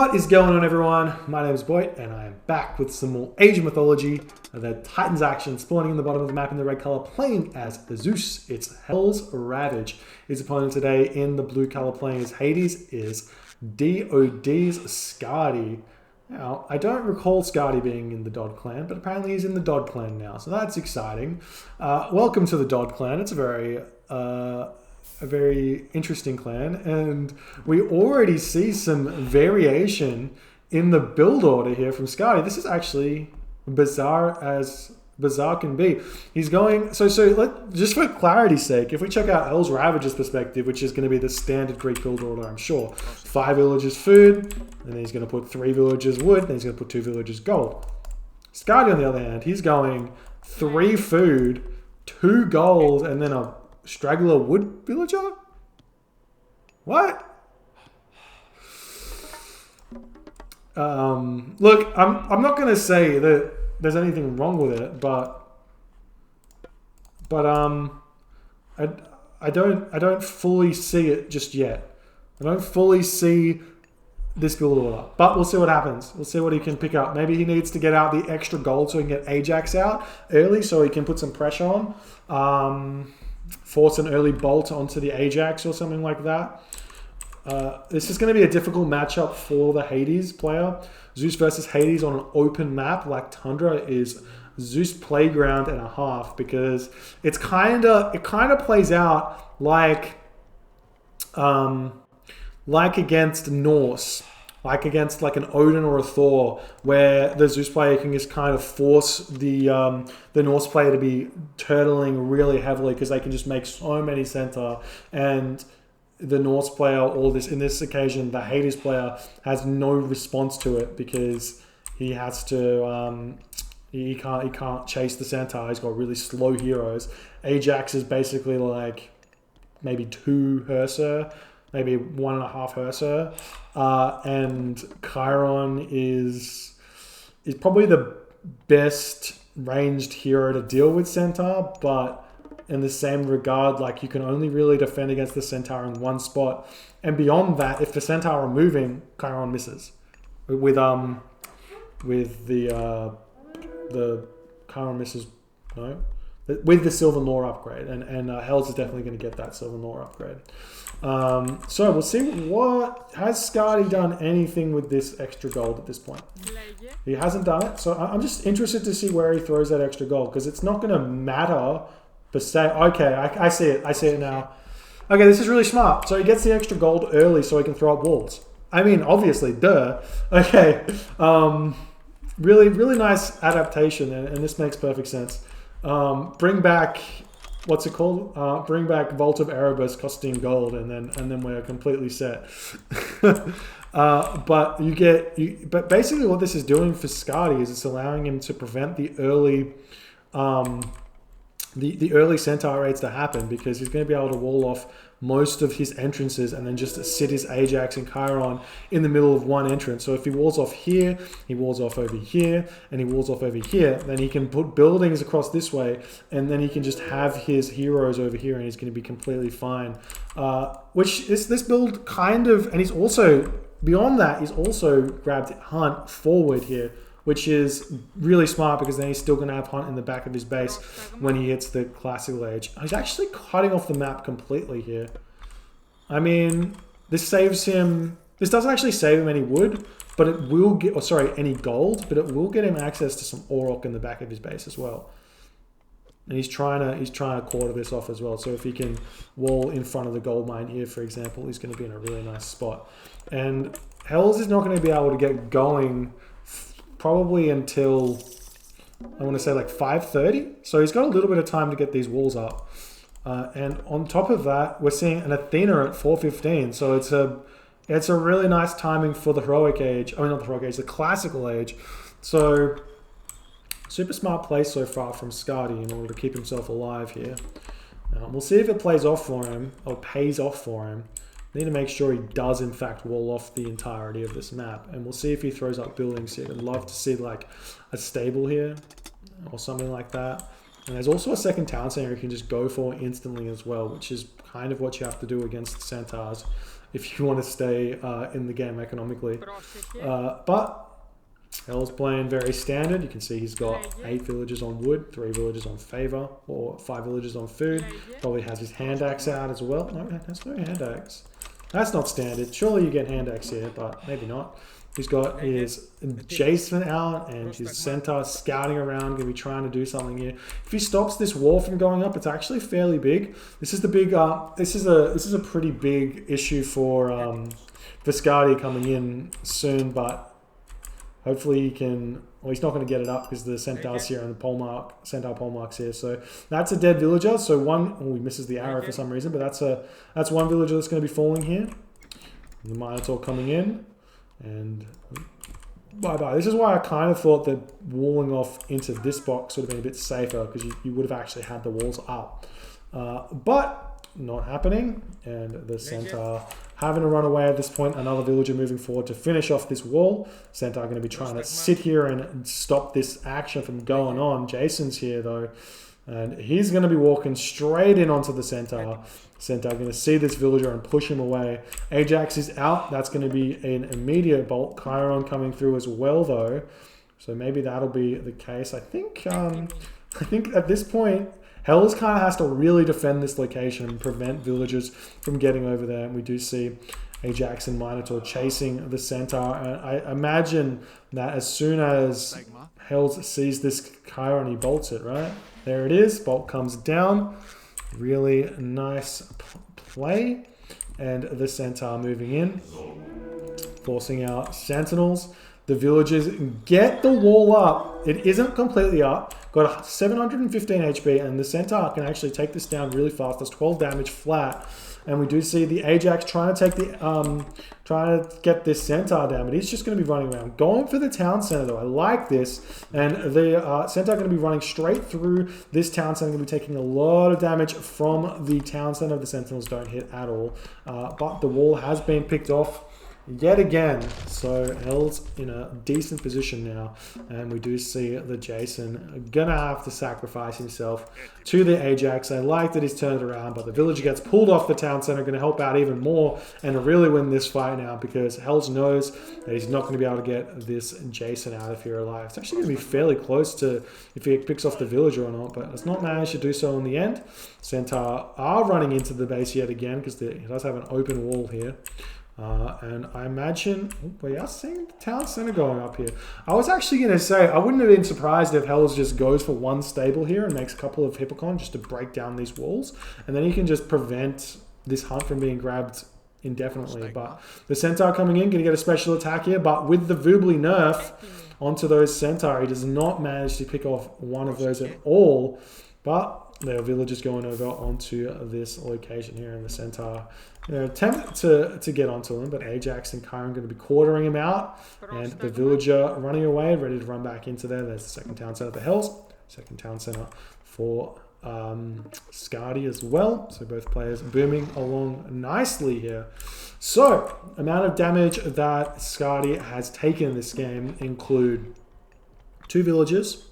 What is going on, everyone? My name is Boyd, and I am back with some more Age of Mythology. The Titans action spawning in the bottom of the map in the red color, playing as Zeus. It's HellsRavage. His opponent today in the blue color, playing as Hades, is DoD's Skady. Now, I don't recall Skady being in the DoD clan, but apparently he's in the DoD clan now, so that's exciting. Welcome to the DoD clan. It's a very interesting clan, and we already see some variation in the build order here from Skady. This is actually bizarre as bizarre can be. He's going just for clarity's sake, if we check out HellsRavage's perspective, which is going to be the standard Greek build order, I'm sure. 5 villagers food, and then he's going to put 3 villagers wood, then he's going to put 2 villagers gold. Skady, on the other hand, he's going 3 food, 2 gold, and then a straggler wood villager? What? Look, I'm not gonna say that there's anything wrong with it, but I don't fully see it just yet. I don't fully see this build order, but we'll see what happens. We'll see what he can pick up. Maybe he needs to get out the extra gold so he can get Ajax out early, so he can put some pressure on. Force an early bolt onto the Ajax or something like that. This is going to be a difficult matchup for the Hades player. Zeus versus Hades on an open map like Tundra is Zeus playground and a half, because it kind of plays out like against Norse. Like against like an Odin or a Thor, where the Zeus player can just kind of force the Norse player to be turtling really heavily, because they can just make so many center, and the Norse player, in this occasion, the Hades player has no response to it because he has to he can't chase the centaur. He's got really slow heroes. Ajax is basically like maybe 2 Herser. Maybe 1.5 Herser, and Chiron is probably the best ranged hero to deal with Centaur, but in the same regard, like, you can only really defend against the Centaur in one spot, and beyond that, if the Centaur are moving, Chiron misses. With the Chiron misses, no, with the Silver Lore upgrade, and Hells is definitely going to get that Silver Lore upgrade. So we'll see has Skady done anything with this extra gold at this point. He hasn't done it, so I'm just interested to see where he throws that extra gold, because it's not going to matter per se. Okay, I see it now. Okay, this is really smart. So he gets the extra gold early so he can throw up walls. I mean, obviously, duh. Okay, really nice adaptation, and this makes perfect sense. Bring back, what's it called? Bring back Vault of Erebus costing gold, and then we're completely set. But basically what this is doing for Skady is it's allowing him to prevent the early the early centaur raids to happen, because he's going to be able to wall off most of his entrances and then just sit his Ajax and Chiron in the middle of one entrance. So if he walls off here, he walls off over here, and he walls off over here, then he can put buildings across this way, and then he can just have his heroes over here, and he's going to be completely fine. Which is this build kind of, and he's also, beyond that, he's also grabbed Hunt forward here, which is really smart, because then he's still going to have Hunt in the back of his base when he hits the classical age. He's actually cutting off the map completely here. I mean, this saves him. This doesn't actually save him any wood, but it will get, any gold, but it will get him access to some Auroch in the back of his base as well. And he's trying to quarter this off as well. So if he can wall in front of the gold mine here, for example, he's going to be in a really nice spot. And Hells is not going to be able to get going probably until, I want to say, like 5:30. So he's got a little bit of time to get these walls up. And on top of that, we're seeing an Athena at 4:15. So it's a really nice timing for the heroic age. I mean, not the heroic age, the classical age. So super smart play so far from Skady in order to keep himself alive here. We'll see if it plays off for him, or pays off for him. Need to make sure he does in fact wall off the entirety of this map, and we'll see if he throws up buildings here. I'd love to see like a stable here or something like that. And there's also a second town center you can just go for instantly as well, which is kind of what you have to do against centaurs if you want to stay in the game economically. But Hell's playing very standard. You can see he's got 8 villagers on wood, 3 villagers on favor, or 5 villagers on food. Probably has his hand axe out as well. No, that's no hand axe. That's not standard. Surely you get hand axe here, but maybe not. He's got his Jason out and his centaur scouting around, going to be trying to do something here. If he stops this wall from going up, it's actually fairly big. This is the big. This is a pretty big issue for Skady coming in soon, but hopefully he can. Well, he's not going to get it up because the centaur's here and the centaur pole mark's here. So that's a dead villager. So one, oh, he misses the arrow for some reason, but that's one villager that's going to be falling here. And the Minotaur coming in. And bye-bye. This is why I kind of thought that walling off into this box would have been a bit safer, because you would have actually had the walls up. But not happening. And the centaur having to run away at this point. Another villager moving forward to finish off this wall. Centaur going to be trying to sit here and stop this action from going on. Jason's here though. And he's going to be walking straight in onto the centaur. Centaur going to see this villager and push him away. Ajax is out. That's going to be an immediate bolt. Chiron coming through as well, though. So maybe that'll be the case. I think at this point, Hells kind of has to really defend this location and prevent villagers from getting over there. And we do see Ajax and Minotaur chasing the centaur. And I imagine that as soon as Hells sees this Chiron, he bolts it, right? There it is. Bolt comes down. Really nice play. And the centaur moving in, forcing out sentinels. The villagers get the wall up. It isn't completely up. Got 715 HP, and the centaur can actually take this down really fast. That's 12 damage flat. And we do see the Ajax trying to take the trying to get this centaur down, but he's just going to be running around, going for the town center though. I like this, and the centaur going to be running straight through this town center. Going to be taking a lot of damage from the town center. The sentinels don't hit at all, but the wall has been picked off yet again. So Hell's in a decent position now, and we do see the Jason gonna have to sacrifice himself to the Ajax. I like that he's turned around, but the villager gets pulled off the town center, going to help out even more and really win this fight now, because Hells knows that he's not going to be able to get this Jason out of here alive. It's actually going to be fairly close to if he picks off the villager or not, but has not managed to do so in the end. Centaur are running into the base yet again, because he does have an open wall here. And I imagine we are seeing the town center going up here. I was actually going to say, I wouldn't have been surprised if Hells just goes for one stable here and makes a couple of Hippocon just to break down these walls. And then he can just prevent this hunt from being grabbed indefinitely. But the centaur coming in, going to get a special attack here. But with the Voobly nerf onto those centaur, he does not manage to pick off one of those at all. But the villagers going over onto this location here, and the centaur attempt to get onto him, but Ajax and Chiron going to be quartering him out, and the villager running away, ready to run back into there. There's the second town center for Hells, second town center for Skady as well. So both players booming along nicely here. So amount of damage that Skady has taken in this game include 2 villagers,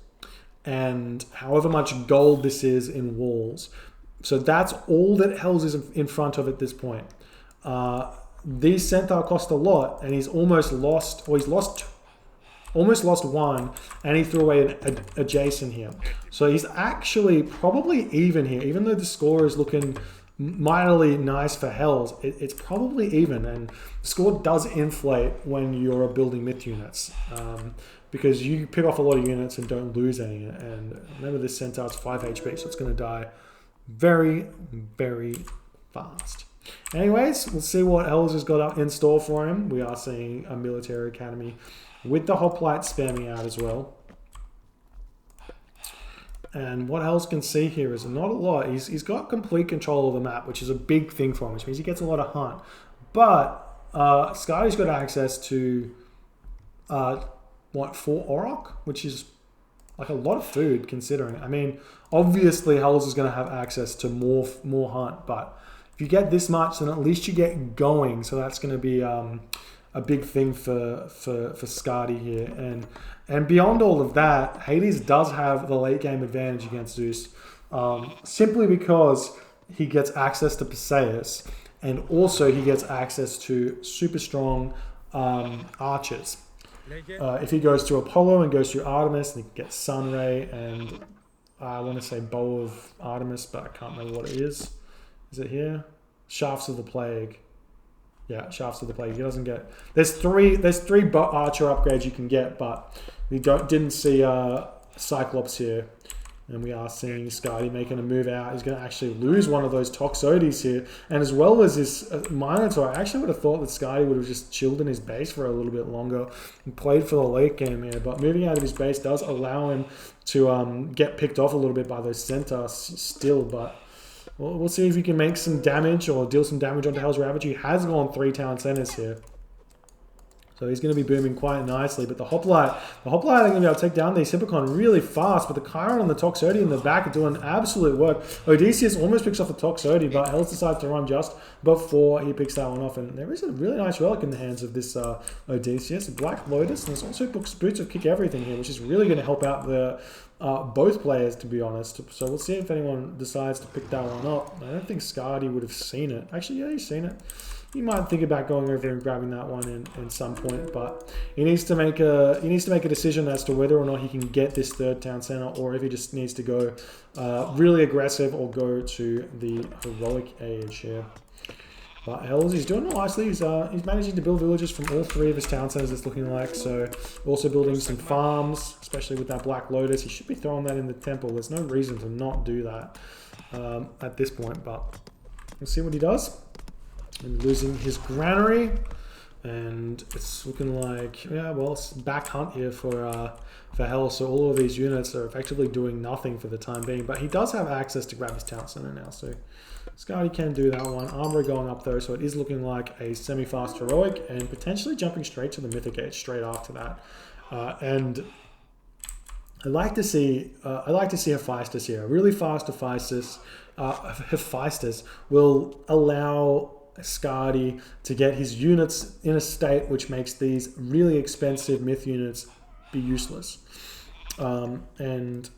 and however much gold this is in walls. So that's all that Hells is in front of at this point. These centaur cost a lot, and he's almost lost, or almost lost one, and he threw away a Jason here. So he's actually probably even here, even though the score is looking mightily nice for Hells. It's probably even, and the score does inflate when you're building myth units. Because you pick off a lot of units and don't lose any. And remember, this centaur's 5 HP, so it's going to die very, very fast. Anyways, we'll see what Hells has got in store for him. We are seeing a military academy with the hoplite spamming out as well. And what Hells can see here is not a lot. He's got complete control of the map, which is a big thing for him, which means he gets a lot of hunt. But Skady's got access to 4 Auroch, which is like a lot of food considering. I mean, obviously Hells is going to have access to more hunt, but if you get this much, then at least you get going. So that's going to be a big thing for Skady here. And beyond all of that, Hades does have the late game advantage against Zeus, simply because he gets access to Perseus, and also he gets access to super strong archers. If he goes to Apollo and goes to Artemis, then he can get Sunray and I want to say Bow of Artemis, but I can't remember what it is. Is it here? Shafts of the Plague. Yeah, Shafts of the Plague. He doesn't get... There's three archer upgrades you can get, but we didn't see Cyclops here. And we are seeing Skady making a move out. He's going to actually lose one of those Toxotes here. And as well as his Minotaur, I actually would have thought that Skady would have just chilled in his base for a little bit longer and played for the late game here. But moving out of his base does allow him to get picked off a little bit by those Centaurs still. But we'll see if he can make some damage or deal some damage onto HellsRavage. He has gone 3 town centers here. So he's going to be booming quite nicely. But the Hoplite are going to be able to take down these Hippocon really fast. But the Chiron and the Toxote in the back are doing absolute work. Odysseus almost picks off the Toxote, but Hells decides to run just before he picks that one off. And there is a really nice relic in the hands of this Odysseus. Black Lotus. And there's also Boots of Kick Everything here, which is really going to help out the both players, to be honest. So we'll see if anyone decides to pick that one up. I don't think Skady would have seen it. Actually, yeah, he's seen it. He might think about going over and grabbing that one in some point, but he needs to make a decision as to whether or not he can get this 3rd town center, or if he just needs to go really aggressive or go to the heroic age here. But Hells, he's doing nicely. He's managing to build villages from all 3 of his town centers, it's looking like. So also building some farms, especially with that Black Lotus. He should be throwing that in the temple. There's no reason to not do that at this point, but we'll see what he does. And losing his granary, and it's looking like, yeah, well, it's back hunt here for Hell. So all of these units are effectively doing nothing for the time being, but he does have access to grab his town center now, so Skady can do that one. Armory going up though, so it is looking like a semi-fast heroic, and potentially jumping straight to the Mythic Age straight after that. And I like to see Hephaestus here. A really fast Hephaestus will allow Skady to get his units in a state which makes these really expensive myth units be useless. And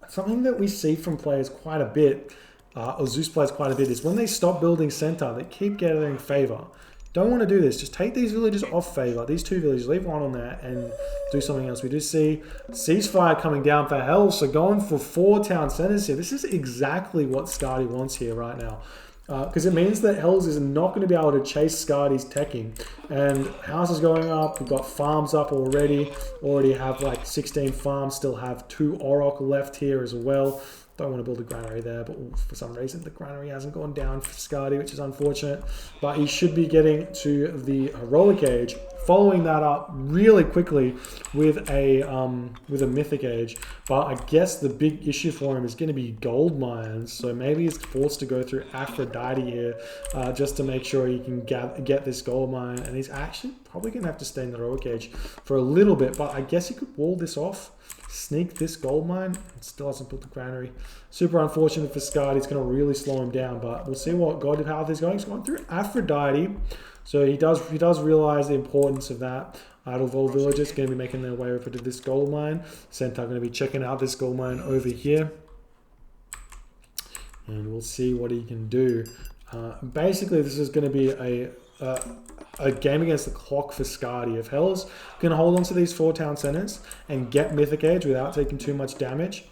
something that we see from players quite a bit, or Zeus players quite a bit, is when they stop building Centaur, they keep gathering favor. Don't want to do this. Just take these villages off favor. These 2 villages, leave one on there and do something else. We do see ceasefire coming down for Hell, so going for 4 town centers here. This is exactly what Skady wants here right now. Because it means that Hells is not going to be able to chase Skady's teching. And houses going up, we've got farms up already. Already have like 16 farms, still have 2 Auroch left here as well. Don't want to build a granary there, but for some reason the granary hasn't gone down for Skady, which is unfortunate. But he should be getting to the heroic age, following that up really quickly with a mythic age. But I guess the big issue for him is going to be gold mines. So maybe he's forced to go through Aphrodite here just to make sure he can get this gold mine. And he's actually probably going to have to stay in the heroic age for a little bit. But I guess he could wall this off. Sneak this gold mine. It still hasn't built the granary. Super unfortunate for Skady. It's going to really slow him down, but we'll see what God of Health is going. He's going through Aphrodite, so he does realize the importance of that. Idleville villagers going to be making their way over to this gold mine. Centaur going to be checking out this gold mine over here, and we'll see what he can do. Basically, this is going to be a game against the clock for Skady. If Hells can hold on to these 4 town centers and get Mythic Age without taking too much damage,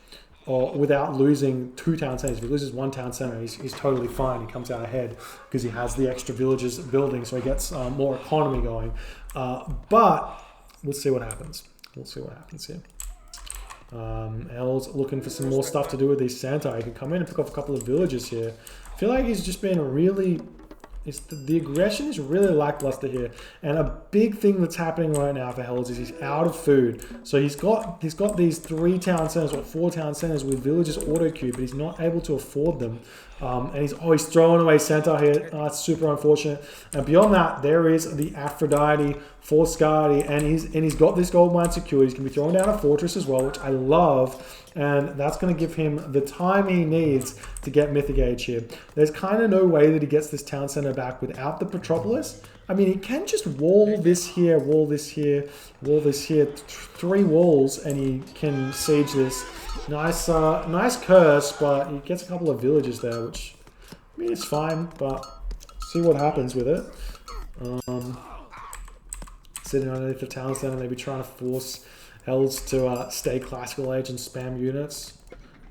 or without losing 2 town centers. If he loses 1 town center, he's totally fine. He comes out ahead because he has the extra villages building, so he gets more economy going. But we'll see what happens. We'll see what happens here. Hells looking for some more stuff to do with these Centaur. He can come in and pick off a couple of villages here. I feel like he's just been really... the aggression is really lackluster here, and a big thing that's happening right now for Hells is he's out of food. So he's got these 3 town centers or 4 town centers with villages auto queue, but he's not able to afford them. And he's throwing away Centaur here. That's super unfortunate. And beyond that, there is the Aphrodite for Skady, and he's got this gold mine secured. He's going to be throwing down a fortress as well, which I love. And that's going to give him the time he needs to get Mythic Age here. There's kind of no way that he gets this town center back without the Petropolis. I mean, he can just wall this here, wall this here, wall this here. 3 walls, and he can siege this. Nice curse, but he gets a couple of villages there, which I mean, it's fine, but see what happens with it. Sitting underneath the town center, maybe trying to force Hells to stay classical age and spam units.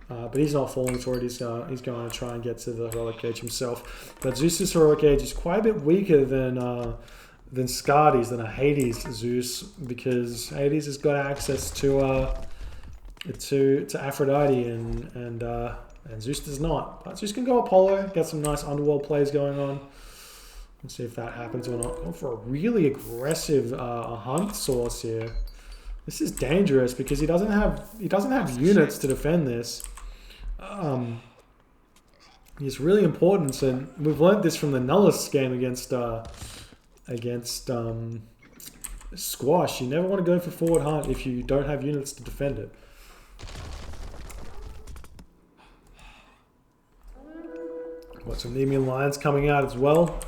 But he's not falling for it. He's going to try and get to the heroic age himself. But Zeus's heroic age is quite a bit weaker than Skady's, than a Hades Zeus, because Hades has got access to Aphrodite and Zeus does not. But Zeus can go Apollo, get some nice underworld plays going on. Let's see if that happens or not. Going for a really aggressive hunt source here. This is dangerous because he doesn't have units to defend this. It's really important, and we've learned this from the Nullus game against Squash. You never want to go for forward hunt if you don't have units to defend it. Got some Nemean Lions coming out as well.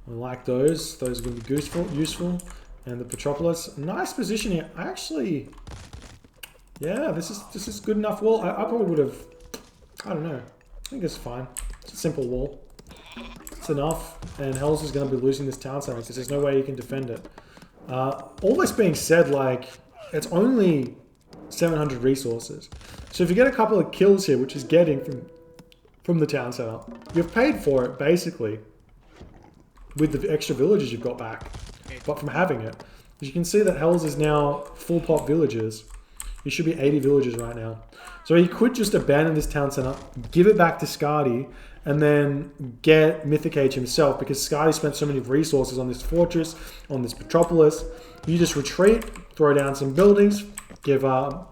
I like those. Those are going to be useful. And the Petropolis, nice position here. Yeah, this is good enough wall. I probably would have, I don't know. I think it's fine. It's a simple wall. It's enough. And Hells is going to be losing this town center because there's no way you can defend it. All this being said, like, it's only 700 resources. So if you get a couple of kills here, which is getting from the town center, you've paid for it basically with the extra villages you've got back. But from having it, as you can see that Hells is now full pop villages. He should be 80 villages right now. So he could just abandon this town center, give it back to Skady, and then get Mythic Age himself, because Skady spent so many resources on this fortress, on this Petropolis. You just retreat, throw down some buildings, give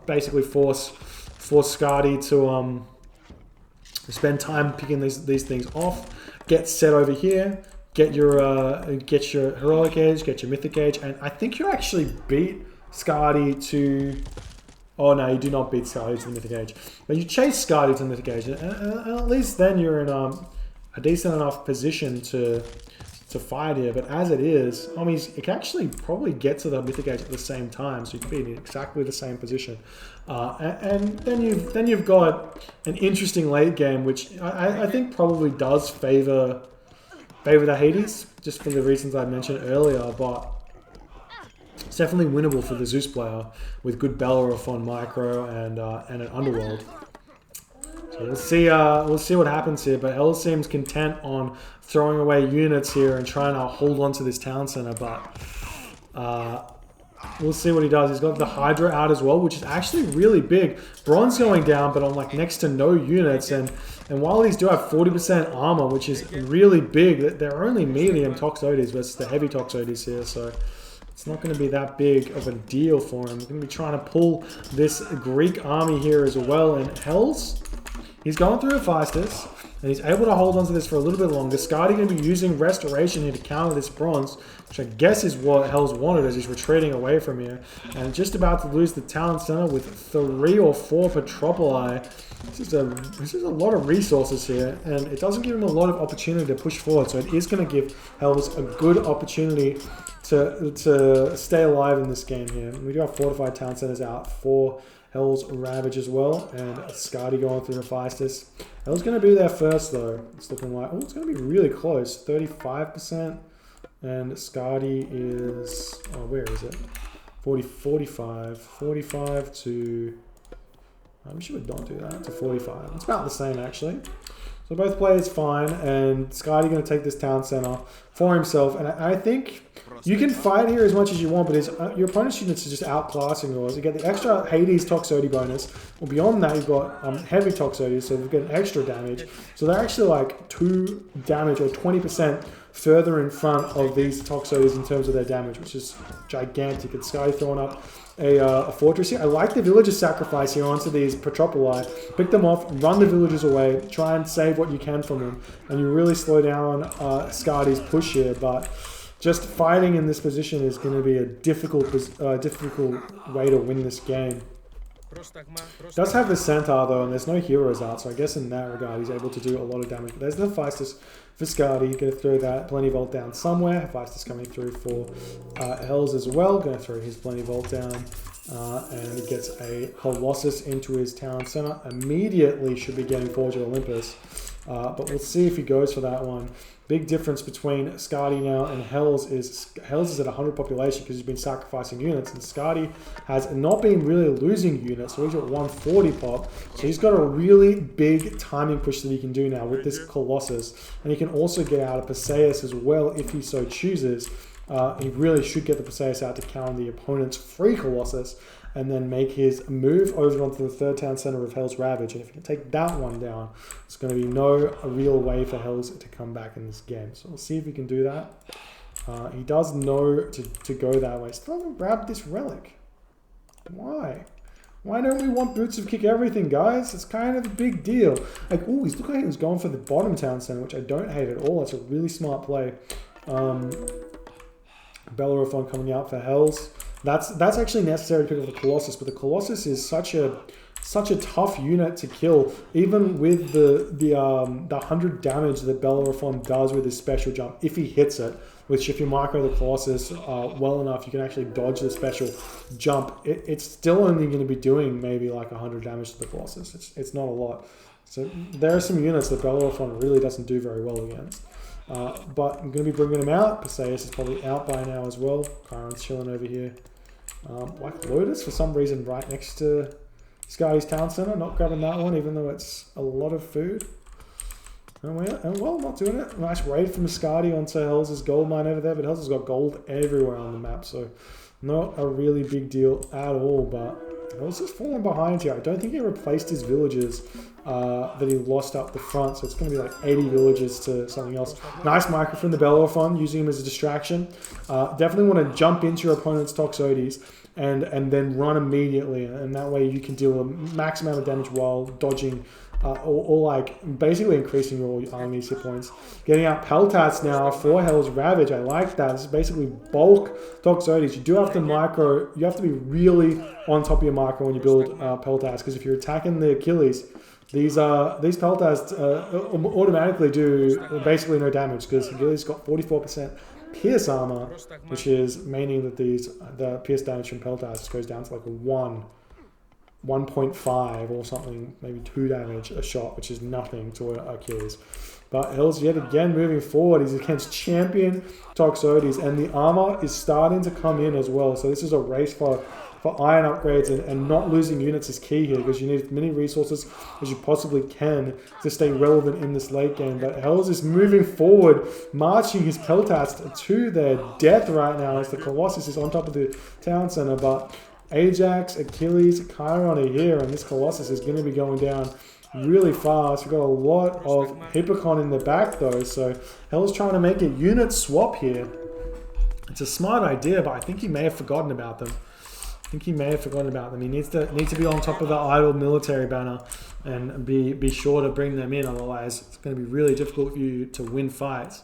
basically force Skady to spend time picking these things off, get set over here. Get your heroic age, get your mythic age, and I think you actually beat Skady to. Oh no, you do not beat Skady to the mythic age, but you chase Skady to the mythic age, and at least then you're in a decent enough position to fight here. But as it is, I mean, it can actually probably get to the mythic age at the same time, so you can be in exactly the same position. And then you've got an interesting late game, which I think probably does favor the Hades, just for the reasons I mentioned earlier, but it's definitely winnable for the Zeus player with good Belleroth on micro and an underworld. So we'll see what happens here, but Hell seems content on throwing away units here and trying to hold on to this town center, but we'll see what he does. He's got the Hydra out as well, which is actually really big. Bronze going down, but on like next to no units, and while these do have 40% armor, which is really big, they're only medium Toxotes versus the heavy Toxotes here, so it's not going to be that big of a deal for him. He's going to be trying to pull this Greek army here as well, and Hells, he's going through Hephaestus, and he's able to hold on to this for a little bit longer. Skady going to be using Restoration here to counter this bronze, which I guess is what Hells wanted as he's retreating away from here. And just about to lose the town center with 3 or 4 Petropoli. This is a lot of resources here, and it doesn't give him a lot of opportunity to push forward. So it is going to give Hells a good opportunity to stay alive in this game here. We do have fortified town centers out for HellsRavage as well, and Skady going through Hephaestus. Hell's going to be there first though. It's looking like, oh, it's going to be really close. 35%, and Skady is, oh, where is it? 45 to, we should not do that, to 45. It's about the same actually. So both players fine, and Skady going to take this town center for himself. And I think you can fight here as much as you want, but your opponent's units are just outclassing yours. You get the extra Hades Toxotes bonus. Well, beyond that, you've got heavy Toxotes, so you get an extra damage. So they're actually like 2 damage or 20% further in front of these Toxotes in terms of their damage, which is gigantic. And Skady throwing up a fortress here. I like the villages sacrifice here onto these Petropoli. Pick them off, run the villagers away, try and save what you can from them, and you really slow down Skady's push here. But just fighting in this position is going to be a difficult way to win this game. Does have the Centaur though, and there's no heroes out, so I guess in that regard he's able to do a lot of damage. But there's the Hephaestus for Skady. He's going to throw that Plenty Vault down somewhere. Hephaestus coming through for Hells as well. Going to throw his Plenty Vault down, and he gets a Colossus into his town center. Immediately should be getting Forge of Olympus. But we'll see if he goes for that one. Big difference between Skady now and Hells is at 100 population because he's been sacrificing units, and Skady has not been really losing units, so he's at 140 pop. So he's got a really big timing push that he can do now with this Colossus, and he can also get out a Perseus as well if he so chooses. He really should get the Perseus out to counter the opponent's free Colossus, and then make his move over onto the third town center of HellsRavage. And if he can take that one down, it's going to be no real way for Hells to come back in this game. So we'll see if he can do that. He does know to go that way. Still haven't grabbed this relic. Why? Why don't we want Boots of Kick Everything, guys? It's kind of a big deal. Like, oh, he's looking like he's going for the bottom town center, which I don't hate at all. It's a really smart play. Bellerophon coming out for Hells. That's actually necessary to pick up the Colossus, but the Colossus is such a tough unit to kill, even with the 100 damage that Bellerophon does with his special jump. If he hits it, which if you micro the Colossus well enough, you can actually dodge the special jump. It's still only going to be doing maybe like 100 damage to the Colossus. It's not a lot. So there are some units that Bellerophon really doesn't do very well against. But I'm going to be bringing him out. Perseus is probably out by now as well. Chiron's chilling over here. White Lotus, for some reason, right next to Skady's Town Center. Not grabbing that one, even though it's a lot of food. And well, not doing it. Nice raid from Skady onto Hells' gold mine over there, but Hells has got gold everywhere on the map, so not a really big deal at all. But Hells is falling behind here. I don't think he replaced his villages that he lost up the front, so it's going to be like 80 villages to something else. Nice micro from the Bellerophon, using him as a distraction. Definitely want to jump into your opponent's Toxotes and then run immediately, and that way you can deal a max amount of damage while dodging or like basically increasing your army's hit points. Getting out Peltats now for HellsRavage. I like that. This is basically bulk Toxotes. You do have to micro, you have to be really on top of your micro when you build Peltats, because if you're attacking the Achilles, these Peltats automatically do basically no damage, because Achilles got 44% pierce armor, which is meaning that the pierce damage from Peltats goes down to like 1.5 or something, maybe 2 damage a shot, which is nothing to Achilles. But Hells yet again moving forward. He's against champion Toxotes, and the armor is starting to come in as well. So this is a race for iron upgrades, and not losing units is key here, because you need as many resources as you possibly can to stay relevant in this late game. But Hells is moving forward, marching his Peltats to their death right now as the Colossus is on top of the town center. But Ajax, Achilles, Chiron are here, and this Colossus is going to be going down really fast. We've got a lot of Hippocon in the back though, so Hell's trying to make a unit swap here. It's a smart idea, but I think he may have forgotten about them. He needs to be on top of the idle military banner and be sure to bring them in, otherwise it's going to be really difficult for you to win fights.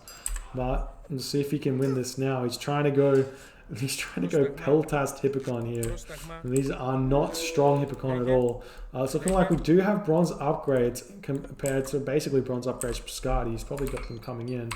But let's see if he can win this now. He's trying to go Peltast Hippocon here. And these are not strong Hippocon at all. It's looking like we do have bronze upgrades compared to basically bronze upgrades for Skady. He's probably got them coming in.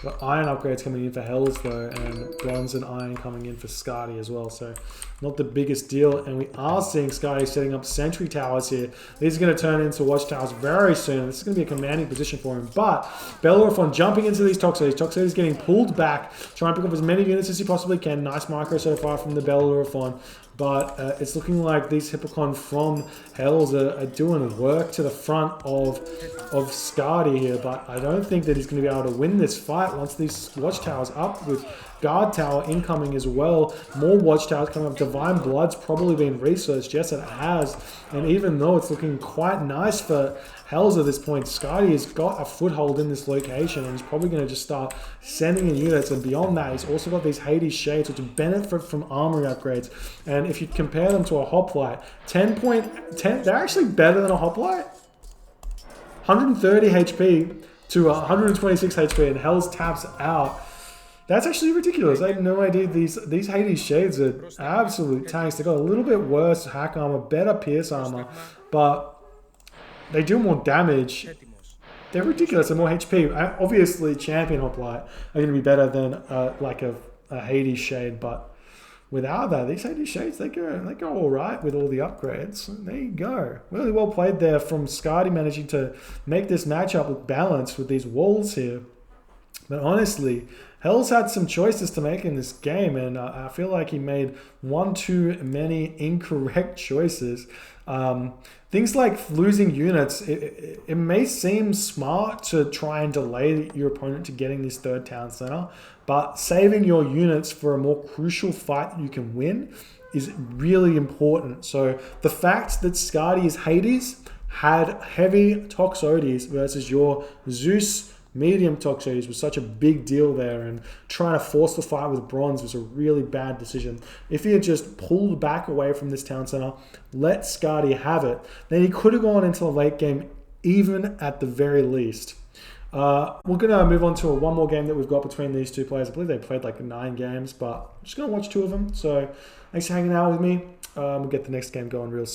Got iron upgrades coming in for Hells though, and bronze and iron coming in for Skady as well. So not the biggest deal. And we are seeing Skady setting up sentry towers here. These are going to turn into watchtowers very soon. This is going to be a commanding position for him. But Bellerophon jumping into these Toxotes. Toxotes getting pulled back, trying to pick up as many units as he possibly can. Nice micro so far from the Bellerophon. But it's looking like these Hippocon from Hells are doing work to the front of Skady here. But I don't think that he's going to be able to win this fight once these watchtowers up, with guard tower incoming as well. More watchtowers coming up. Divine Blood's probably been researched. Yes, it has. And even though it's looking quite nice for Hells at this point, Skady has got a foothold in this location, and he's probably going to just start sending in units. And beyond that, he's also got these Hades Shades, which benefit from armory upgrades. And if you compare them to a Hoplite, 10.10, they're actually better than a Hoplite. 130 HP to 126 HP, and Hells taps out. That's actually ridiculous. I had no idea these Hades Shades are absolute tanks. They got a little bit worse hack armor, better pierce armor, but they do more damage. They're ridiculous and more HP. Obviously, champion Hoplite are going to be better than like a Hades Shade, but without that, these AD Shades, they go all right with all the upgrades. There you go. Really well played there from Skady, managing to make this matchup look balanced with these walls here. But honestly, Hell's had some choices to make in this game, and I feel like he made one too many incorrect choices. Things like losing units, it may seem smart to try and delay your opponent to getting this third town center, but saving your units for a more crucial fight that you can win is really important. So the fact that Skady's Hades had heavy Toxotes versus your Zeus medium Toxotes was such a big deal there, and trying to force the fight with bronze was a really bad decision. If he had just pulled back away from this town center, let Skady have it, then he could have gone into the late game even at the very least. We're going to move on to one more game that we've got between these two players. I believe they played like 9 games, but I'm just going to watch 2 of them. So thanks for hanging out with me. We'll get the next game going real soon.